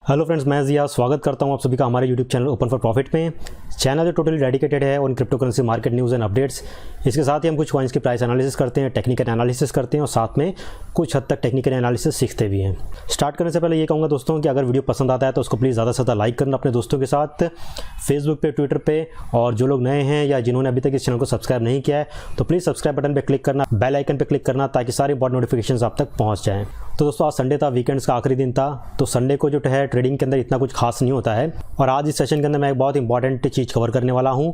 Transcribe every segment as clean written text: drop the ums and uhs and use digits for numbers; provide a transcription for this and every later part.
Hello friends, मैं जिया स्वागत करता हूं आप सभी का हमारे YouTube channel open for profit में। चैनल जो टोटली डेडिकेटेड है on crypto currency market news and updates. इसके साथ ही हम कुछ कॉइन्स की प्राइस एनालिसिस करते हैं, टेक्निकल एनालिसिस करते हैं और साथ में कुछ हद तक टेक्निकल एनालिसिस सीखते भी हैं। स्टार्ट करने से पहले ये कहूँगा दोस्तों कि अगर वीडियो पसंद आता है तो उसको प्लीज़ ज़्यादा से ज़्यादा लाइक करना अपने दोस्तों के साथ, फेसबुक पे, ट्विटर पे, और जो लोग नए हैं या जिन्होंने अभी तक इस चैनल को सब्सक्राइब नहीं किया है तो प्लीज़ सब्सक्राइब बटन पर क्लिक करना, बेल आइकन पर क्लिक करना ताकि सारे इंपॉर्टेंट नोटिफिकेशन आप तक पहुँच जाएँ। तो दोस्तों आज संडे था, वीकेंड्स का आखिरी दिन था, तो संडे को जो है ट्रेडिंग के अंदर इतना कुछ खास नहीं होता है। और आज इस सेशन के अंदर मैं एक बहुत इंपॉर्टेंट चीज़ कवर करने वाला हूँ,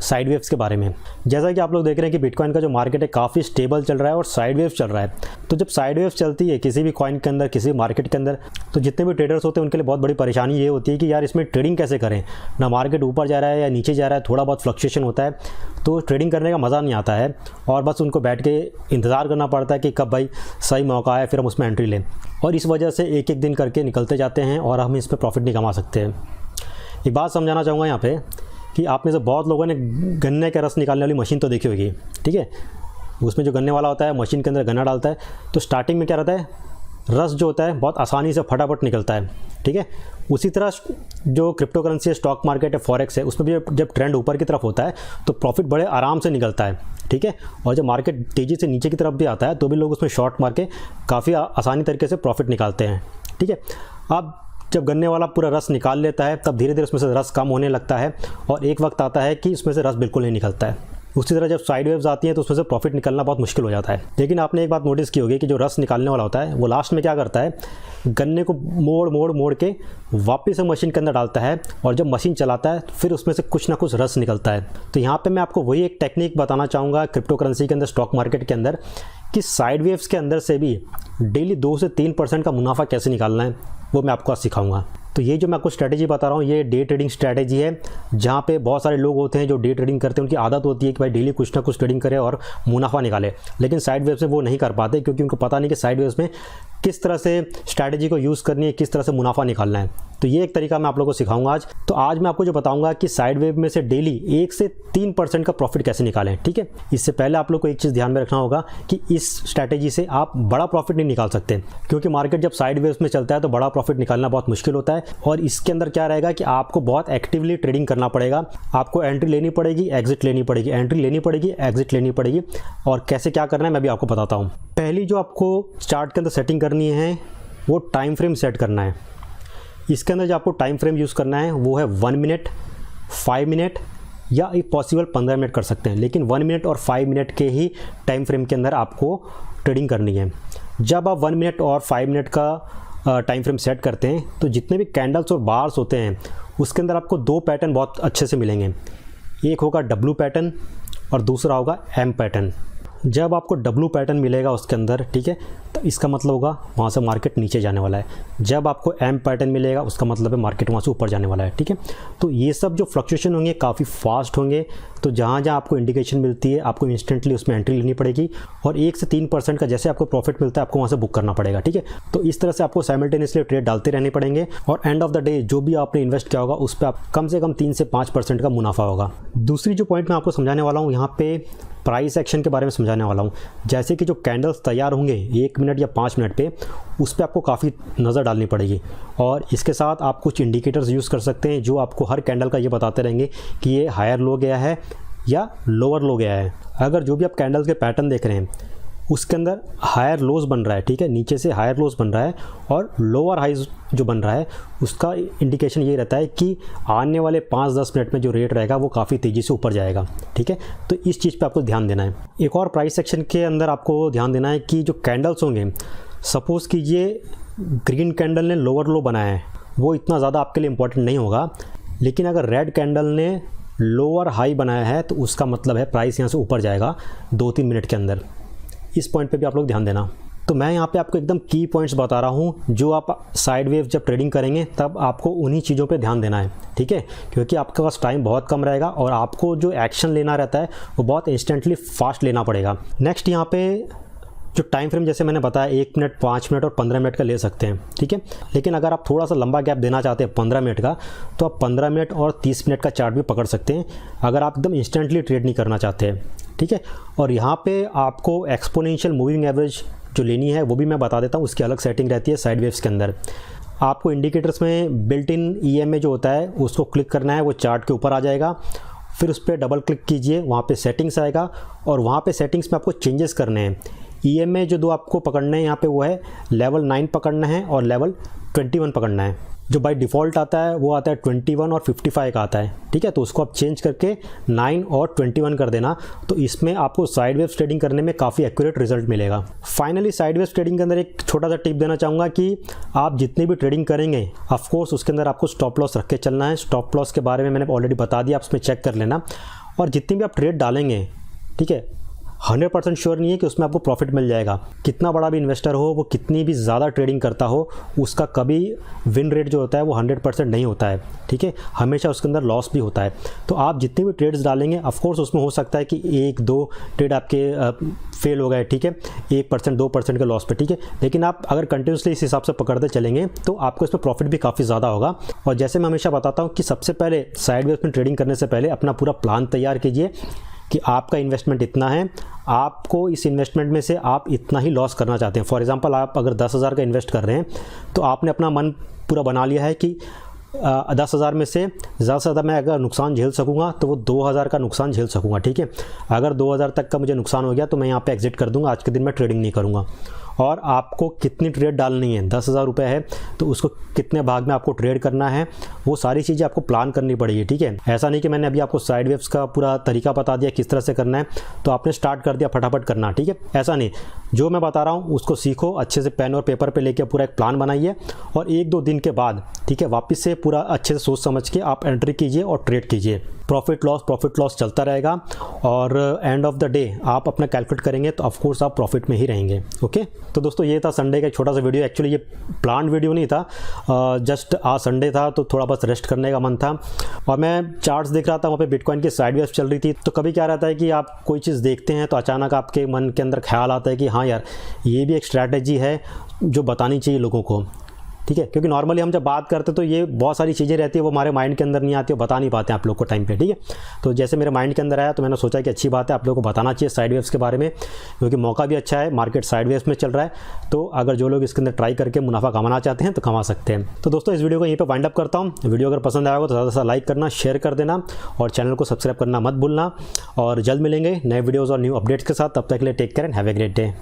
साइड वेव्स के बारे में। जैसा कि आप लोग देख रहे हैं कि बिटकॉइन का जो मार्केट है काफ़ी स्टेबल चल रहा है और साइड वेव्स चल रहा है। तो जब साइड वेव्स चलती है किसी भी कॉइन के अंदर, किसी भी मार्केट के अंदर, तो जितने भी ट्रेडर्स होते हैं उनके लिए बहुत बड़ी परेशानी ये होती है कि यार इसमें ट्रेडिंग कैसे करें, ना मार्केट ऊपर जा रहा है या नीचे जा रहा है, थोड़ा बहुत फ्लक्चुएशन होता है, तो ट्रेडिंग करने का मज़ा नहीं आता है और बस उनको बैठ के इंतज़ार करना पड़ता है कि कब भाई सही मौका है फिर हम उसमें एंट्री लें। और इस वजह से एक एक दिन करके निकलते जाते हैं और हम इस पर प्रॉफिट नहीं कमा सकते हैं। एक बात समझाना चाहूँगा यहाँ पे कि आप में से बहुत लोगों ने गन्ने का रस निकालने वाली मशीन तो देखी होगी, ठीक है। उसमें जो गन्ने वाला होता है मशीन के अंदर गन्ना डालता है, तो स्टार्टिंग में क्या रहता है, रस जो होता है बहुत आसानी से फटाफट निकलता है, ठीक है। उसी तरह जो क्रिप्टो करेंसी है, स्टॉक मार्केट है, फॉरेक्स है, उसमें भी जब ट्रेंड ऊपर की तरफ होता है तो प्रॉफिट बड़े आराम से निकलता है, ठीक है। और जब मार्केट तेज़ी से नीचे की तरफ भी आता है तो भी लोग उसमें शॉर्ट मार के काफ़ी आसानी तरीके से प्रॉफिट निकालते हैं, ठीक है। अब जब गन्ने वाला पूरा रस निकाल लेता है तब धीरे धीरे उसमें से रस कम होने लगता है और एक वक्त आता है कि उसमें से रस बिल्कुल नहीं निकलता है। उसी तरह जब साइड वेव्स आती हैं तो उसमें से प्रॉफिट निकलना बहुत मुश्किल हो जाता है। लेकिन आपने एक बात नोटिस की होगी कि जो रस निकालने वाला होता है वो लास्ट में क्या करता है, गन्ने को मोड़ के वापस से मशीन के अंदर डालता है और जब मशीन चलाता है फिर उसमें से कुछ ना कुछ रस निकलता है। तो यहाँ पे मैं आपको वही एक टेक्निक बताना चाहूँगा क्रिप्टो करेंसी के अंदर, स्टॉक मार्केट के अंदर, कि साइड वेव्स के अंदर से भी डेली 2 से 3% का मुनाफा कैसे निकालना है वो मैं आपको आज सिखाऊंगा। तो ये जो मैं आपको स्ट्रैटेजी बता रहा हूँ ये डे ट्रेडिंग स्ट्रैटेजी है, जहाँ पे बहुत सारे लोग होते हैं जो डे ट्रेडिंग करते हैं, उनकी आदत होती है कि भाई डेली कुछ ना कुछ ट्रेडिंग करे और मुनाफा निकाले, लेकिन साइड वेव से वो नहीं कर पाते क्योंकि उनको पता नहीं कि साइड वेव्स में किस तरह से स्ट्रैटेजी को यूज़ करनी है, किस तरह से मुनाफा निकालना है। तो ये एक तरीका मैं आप लोगों को सिखाऊंगा आज। तो आज मैं आपको जो बताऊंगा कि साइड वेव में से डेली 1 से 3% का प्रॉफिट कैसे निकालें, ठीक है। इससे पहले आप लोग को एक चीज़ ध्यान में रखना होगा कि इस स्ट्रैटेजी से आप बड़ा प्रॉफिट नहीं निकाल सकते, क्योंकि मार्केट जब साइड वेव्स में चलता है तो बड़ा प्रॉफिट निकालना बहुत मुश्किल होता है। और इसके अंदर क्या रहेगा कि आपको बहुत एक्टिवली ट्रेडिंग करना पड़ेगा, आपको एंट्री लेनी पड़ेगी, एग्जिट लेनी पड़ेगी, एंट्री लेनी पड़ेगी, एग्जिट लेनी पड़ेगी। और कैसे क्या करना है मैं भी आपको बताता हूँ। पहली जो आपको चार्ट के अंदर सेटिंग करनी है वो टाइम फ्रेम सेट करना है। इसके अंदर जो आपको टाइम फ्रेम यूज़ करना है वो है 1 मिनट, 5 मिनट या एक पॉसिबल 15 मिनट कर सकते हैं, लेकिन 1 मिनट और 5 मिनट के ही टाइम फ्रेम के अंदर आपको ट्रेडिंग करनी है। जब आप 1 मिनट और 5 मिनट का टाइम फ्रेम सेट करते हैं तो जितने भी कैंडल्स और बार्स होते हैं उसके अंदर आपको 2 पैटर्न बहुत अच्छे से मिलेंगे। एक होगा W पैटर्न और दूसरा होगा M पैटर्न। जब आपको W पैटर्न मिलेगा उसके अंदर, ठीक है, तो इसका मतलब होगा वहाँ से मार्केट नीचे जाने वाला है। जब आपको M पैटर्न मिलेगा उसका मतलब है मार्केट वहाँ से ऊपर जाने वाला है, ठीक है। तो ये सब जो फ्लक्चुएशन होंगे काफ़ी फास्ट होंगे, तो जहाँ जहाँ आपको इंडिकेशन मिलती है आपको इंस्टेंटली उसमें एंट्री लेनी पड़ेगी और 1 से 3% का जैसे आपको प्रॉफिट मिलता है आपको वहाँ से बुक करना पड़ेगा, ठीक है। तो इस तरह से आपको साइमल्टेनियसली ट्रेड डालते रहने पड़ेंगे और एंड ऑफ द डे जो भी आपने इन्वेस्ट किया होगा उस पर आप कम से कम 3 से 5% का मुनाफा होगा। दूसरी जो पॉइंट मैं आपको समझाने वाला हूँ यहाँ पे प्राइस एक्शन के बारे में समझाने वाला हूँ। जैसे कि जो कैंडल्स तैयार होंगे 1 मिनट या 5 मिनट पे, उस पर आपको काफ़ी नज़र डालनी पड़ेगी और इसके साथ आप कुछ इंडिकेटर्स यूज़ कर सकते हैं जो आपको हर कैंडल का ये बताते रहेंगे कि ये हायर लो गया है या लोअर लो गया है। अगर जो भी आप कैंडल्स के पैटर्न देख रहे हैं उसके अंदर हायर लोज बन रहा है, ठीक है, नीचे से हायर लोज बन रहा है और लोअर हाइज जो बन रहा है उसका इंडिकेशन ये रहता है कि आने वाले 5-10 मिनट में जो रेट रहेगा वो काफ़ी तेज़ी से ऊपर जाएगा, ठीक है। तो इस चीज़ पे आपको ध्यान देना है। एक और प्राइस सेक्शन के अंदर आपको ध्यान देना है कि जो कैंडल्स होंगे, सपोज़ कीजिए ग्रीन कैंडल ने लोअर लो बनाया है, वो इतना ज़्यादा आपके लिए इंपॉर्टेंट नहीं होगा, लेकिन अगर रेड कैंडल ने लोअर हाई बनाया है तो उसका मतलब है प्राइस यहाँ से ऊपर जाएगा 2-3 मिनट के अंदर। इस पॉइंट पे भी आप लोग ध्यान देना। तो मैं यहाँ पे आपको एकदम की पॉइंट्स बता रहा हूँ जो आप साइड वेव जब ट्रेडिंग करेंगे तब आपको उन्हीं चीज़ों पे ध्यान देना है, ठीक है, क्योंकि आपके पास टाइम बहुत कम रहेगा और आपको जो एक्शन लेना रहता है वो बहुत इंस्टेंटली फास्ट लेना पड़ेगा। नेक्स्ट यहाँ पे जो टाइम फ्रेम जैसे मैंने बताया 1 मिनट, 5 मिनट और 15 मिनट का ले सकते हैं, ठीक है। लेकिन अगर आप थोड़ा सा लंबा गैप देना चाहते हैं 15 मिनट का, तो आप 15 मिनट और 30 मिनट का चार्ट भी पकड़ सकते हैं अगर आप एकदम इंस्टेंटली ट्रेड नहीं करना चाहते हैं, ठीक है। और यहाँ पे आपको एक्सपोनेंशियल मूविंग एवरेज जो लेनी है वो भी मैं बता देता हूँ, उसकी अलग सेटिंग रहती है साइड वेव्स के अंदर। आपको इंडिकेटर्स में बिल्ट इन EMA जो होता है उसको क्लिक करना है, वो चार्ट के ऊपर आ जाएगा। फिर उस पर डबल क्लिक कीजिए, वहाँ पे सेटिंग्स आएगा और वहाँ पे सेटिंग्स में आपको चेंजेस करने हैं। EMA जो दो आपको पकड़ने हैं यहाँ पे वो है लेवल 9 पकड़ना है और लेवल 21 पकड़ना है। जो बाय डिफ़ॉल्ट आता है वो आता है 21 और 55 का आता है, ठीक है। तो उसको आप चेंज करके 9 और 21 कर देना, तो इसमें आपको साइडवेज ट्रेडिंग करने में काफ़ी एक्यूरेट रिजल्ट मिलेगा। फाइनली साइडवेज ट्रेडिंग के अंदर एक छोटा सा टिप देना चाहूँगा कि आप जितनी भी ट्रेडिंग करेंगे ऑफकोर्स उसके अंदर आपको स्टॉप लॉस रख के चलना है। स्टॉप लॉस के बारे में मैंने ऑलरेडी बता दिया, आप उसमें चेक कर लेना। और जितनी भी आप ट्रेड डालेंगे, ठीक है, 100% श्योर नहीं है कि उसमें आपको प्रॉफिट मिल जाएगा। कितना बड़ा भी इन्वेस्टर हो, वो कितनी भी ज़्यादा ट्रेडिंग करता हो, उसका कभी विन रेट जो होता है वो 100% नहीं होता है, ठीक है। हमेशा उसके अंदर लॉस भी होता है। तो आप जितनी भी ट्रेड्स डालेंगे ऑफकोर्स उसमें हो सकता है कि 1-2 ट्रेड आपके फेल हो गए, ठीक है, 1% 2% के लॉस पे, ठीक है। लेकिन आप अगर कंटिन्यूसली इस हिसाब से पकड़ते चलेंगे तो आपको इसमें प्रॉफिट भी काफ़ी ज़्यादा होगा। और जैसे मैं हमेशा बताता हूँ कि सबसे पहले साइडवेज में ट्रेडिंग करने से पहले अपना पूरा प्लान तैयार कीजिए कि आपका इन्वेस्टमेंट इतना है, आपको इस इन्वेस्टमेंट में से आप इतना ही लॉस करना चाहते हैं। फॉर एग्जांपल आप अगर 10,000 का इन्वेस्ट कर रहे हैं तो आपने अपना मन पूरा बना लिया है कि 10,000 में से ज़्यादा से ज़्यादा मैं अगर नुकसान झेल सकूंगा तो वो 2,000 का नुकसान झेल सकूंगा, ठीक है। अगर 2,000 तक का मुझे नुकसान हो गया तो मैं यहाँ पे एग्जिट कर दूंगा, आज के दिन मैं ट्रेडिंग नहीं करूँगा। और आपको कितनी ट्रेड डालनी है, 10,000 रुपये है तो उसको कितने भाग में आपको ट्रेड करना है, वो सारी चीज़ें आपको प्लान करनी पड़ेगी, ठीक है। ऐसा नहीं कि मैंने अभी आपको साइड वेव्स का पूरा तरीका बता दिया किस तरह से करना है तो आपने स्टार्ट कर दिया फटाफट करना, ठीक है। ऐसा नहीं, जो मैं बता रहा हूँ उसको सीखो, अच्छे से पेन और पेपर पे लेके पूरा एक प्लान बनाइए और 1-2 दिन के बाद, ठीक है, वापस से पूरा अच्छे से सोच समझ के आप एंट्री कीजिए और ट्रेड कीजिए। प्रॉफिट लॉस चलता रहेगा और एंड ऑफ द डे आप अपना कैलकुलेट करेंगे तो ऑफकोर्स आप प्रॉफिट में ही रहेंगे, ओके। तो दोस्तों ये था संडे का एक छोटा सा वीडियो। एक्चुअली ये प्लान वीडियो नहीं था, जस्ट आज संडे था तो थोड़ा बस रेस्ट करने का मन था। और मैं चार्ट्स देख रहा था, वहाँ पे बिटकॉइन की साइडवेज चल रही थी। तो कभी क्या रहता है कि आप कोई चीज़ देखते हैं तो अचानक आपके मन के अंदर ख्याल आता है कि हाँ यार ये भी एक स्ट्रैटेजी है जो बतानी चाहिए लोगों को, ठीक है। क्योंकि नॉर्मली हम जब बात करते तो ये बहुत सारी चीज़ें रहती है वो हमारे माइंड के अंदर नहीं आती, वो बता नहीं पाते आप लोग को टाइम पे, ठीक है। तो जैसे मेरे माइंड के अंदर आया तो मैंने सोचा कि अच्छी बात है आप लोगों को बताना चाहिए साइडवेव्स के बारे में, क्योंकि मौका भी अच्छा है, मार्केट साइडवेव्स में चल रहा है। तो अगर जो लोग इसके अंदर ट्राई करके मुनाफा कमाना चाहते हैं तो कमा सकते हैं। तो दोस्तों इस वीडियो को यहीं पर वाइंड अप करता हूँ। वीडियो अगर पसंद आएगा तो ज़्यादा से ज़्यादा लाइक करना, शेयर कर देना और चैनल को सब्सक्राइब करना मत भूलना। और जल्द मिलेंगे नए वीडियोज़ और न्यू अपडेट्स के साथ। तब तक के लिए take care and have a great day.